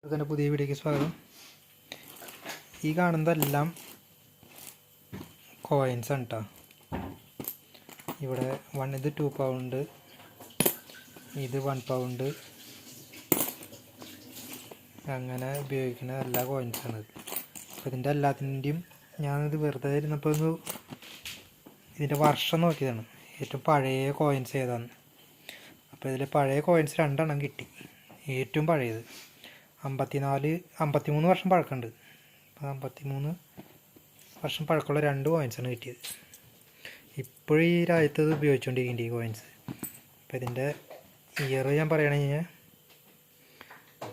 അതിൻ്റെ പുതിയ വീഡിയോയ്ക്ക് സ്വാഗതം. ഈ കാണുന്നതെല്ലാം കോയിൻസ് ആണ് കേട്ടോ. ഇവിടെ ഇത് 2 പൗണ്ട്, ഇത് 1 പൗണ്ട്, അങ്ങനെ ഉപയോഗിക്കുന്ന എല്ലാ കോയിൻസാണ്. അപ്പോൾ ഇതിൻ്റെ എല്ലാത്തിൻ്റെയും ഞാനിത് വെറുതെ ഇരുന്നപ്പോൾ ഇതിൻ്റെ വർഷം നോക്കിയതാണ്, ഏറ്റവും പഴയ കോയിൻസ് ഏതാണ്. അപ്പോൾ ഇതിൽ പഴയ കോയിൻസ് 2 എണ്ണം കിട്ടി. ഏറ്റവും പഴയത് 53 വർഷം പഴക്കമുണ്ട്. അപ്പോൾ 53 വർഷം പഴക്കമുള്ള 2 കോയിൻസാണ് കിട്ടിയത്. ഇപ്പോഴും ഈ രാജ്യത്ത് ഉപയോഗിച്ചുകൊണ്ടിരിക്കുന്നുണ്ട് ഈ കോയിൻസ്. അപ്പോൾ ഇതിൻ്റെ ഇയർ ഞാൻ പറയുകയാണെങ്കിൽ കഴിഞ്ഞാൽ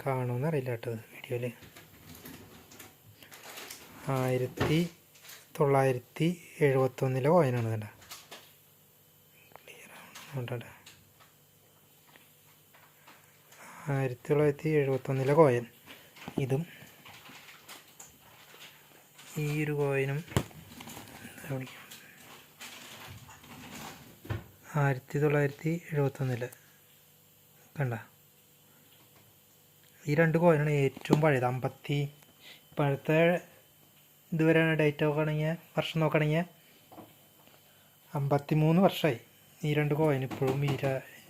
കാണുമെന്ന് അറിയില്ല കേട്ടോ വീഡിയോയിൽ. 1971 കോയിനാണ് ഇതേണ്ട. ക്ലിയർ ആവണം. 1971 കോയിൻ. ഇതും ഈ ഒരു കോയിനും 1971 കണ്ട. ഈ 2 കോയിനാണ് ഏറ്റവും പഴയത്. ഇപ്പോഴത്തെ ഇതുവരെ ഡേറ്റ് നോക്കുകയാണെങ്കിൽ, വർഷം നോക്കുകയാണെങ്കിൽ 53 വർഷമായി ഈ 2 കോയിൻ ഇപ്പോഴും ഈ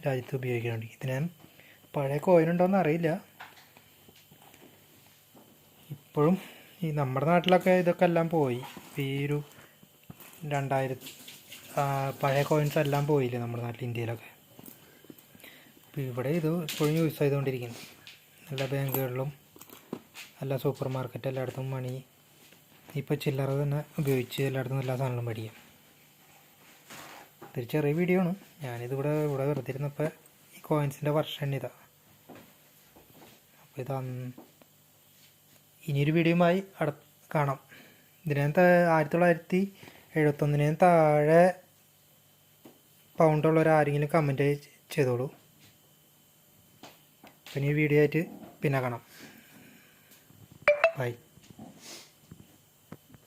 രാജ്യത്ത് ഉപയോഗിക്കുന്നുണ്ട്. ഇതിന് പഴയ കോയിനുണ്ടോയെന്ന് അറിയില്ല. ഇപ്പോഴും ഈ നമ്മുടെ നാട്ടിലൊക്കെ ഇതൊക്കെ എല്ലാം പോയി. ഈ ഒരു 2000 പഴയ കോയിൻസ് എല്ലാം പോയില്ലേ നമ്മുടെ നാട്ടിൽ, ഇന്ത്യയിലൊക്കെ. അപ്പോൾ ഇവിടെ ഇത് ഇപ്പോഴും യൂസ് ചെയ്തുകൊണ്ടിരിക്കുന്നു. എല്ലാ ബാങ്കുകളിലും, എല്ലാ സൂപ്പർ മാർക്കറ്റ്, എല്ലായിടത്തും മണി ഇപ്പോൾ ചില്ലറ തന്നെ ഉപയോഗിച്ച് എല്ലായിടത്തും എല്ലാ സാധനങ്ങളും മേടിക്കാം. ഇതൊരു ചെറിയ വീഡിയോ ആണ്. ഞാനിതിവിടെ വെറുതെ ഇരുന്നപ്പോൾ ഈ കോയിൻസിൻ്റെ വർഷം ഇതാ. അപ്പോൾ ഇനിയൊരു വീഡിയോയുമായി കാണാം. ഇതിനകത്ത് 1971 താഴെ പൗണ്ടുള്ളവരാരെങ്കിലും കമൻറ്റ് ചെയ്തോളൂ. പിന്നെ ഈ വീഡിയോ ആയിട്ട് പിന്നെ കാണാം. ബൈ.